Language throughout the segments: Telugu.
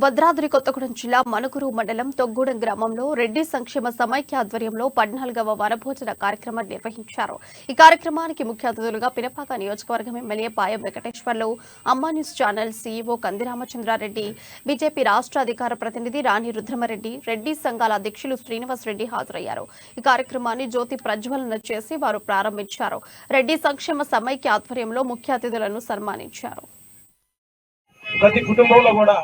భద్రాద్రి కొత్తగూడెం జిల్లా మణుగురు మండలం తొగ్గూడెం గ్రామంలో రెడ్డి సంక్షేమ సమైక్య ఆధ్వర్యంలో 14వ వనభోజన కార్యక్రమాన్ని నిర్వహించారు. ఈ కార్యక్రమానికి ముఖ్య అతిథులుగా పినపాక నియోజకవర్గం ఎమ్మెల్యే పాయం వెంకటేశ్వర్లు, అమ్మా న్యూస్ ఛానల్ సీఈఓ కంది రామచంద్రారెడ్డి, బీజేపీ రాష్ట్ర అధికార ప్రతినిధి రాణి రుద్రమరెడ్డి, రెడ్డి సంఘాల అధ్యక్షులు శ్రీనివాస్ రెడ్డి హాజరయ్యారు. ఈ కార్యక్రమాన్ని జ్యోతి ప్రజ్వలన చేసి వారు ప్రారంభించారు. రెడ్డి సంక్షేమ సమైక్య ఆధ్వర్యంలో ముఖ్య అతిథులను సన్మానించారు. ప్రతి కుటుంబంలో కూడా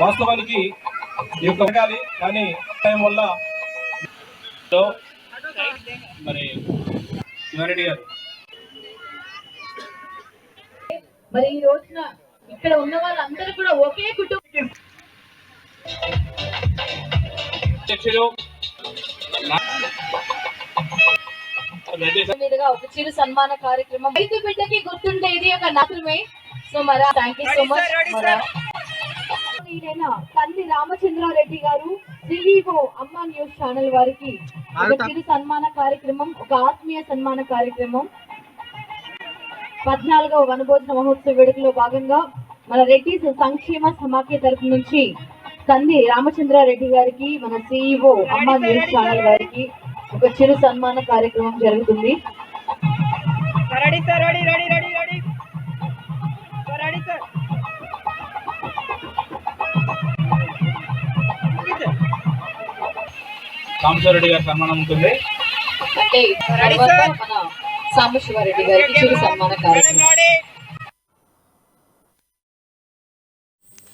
వాస్తవానికి ఈ యొక్క కానీ టైం వల్ల మరి శివారెడ్డి గారు మరి ఈ రోజున ఇక్కడ ఉన్న వాళ్ళందరూ కూడా ఒకే కుటుంబం మీదుగా ఒక చిరు సన్మాన కార్యక్రమం రైతు బిడ్డకి గుర్తుండేది ఒక నటుమే. సో మరి థ్యాంక్ యూ సో మచ్. కంది రామచంద్రారెడ్డి గారు, సిఈఓ అమ్మా న్యూస్ ఛానల్ వారికి ఒక చిరు సన్మాన కార్యక్రమం, ఒక ఆత్మీయ సన్మాన కార్యక్రమం 14వ వనభోజన మహోత్సవ వేడుకలో భాగంగా మన రెడ్డి సంక్షేమ సమాఖ్య తరఫు నుంచి కంది రామచంద్రారెడ్డి గారికి, మన సిఈఓ అమ్మా న్యూస్ ఛానల్ వారికి ఒక చిరు సన్మాన కార్యక్రమం జరుగుతుంది. సాంబశివారెడ్డి గారి సన్మానం ఉంటుంది. అంటే మన సాంబశివారెడ్డి గారికి చిరు సన్మాన కార్యక్రమం.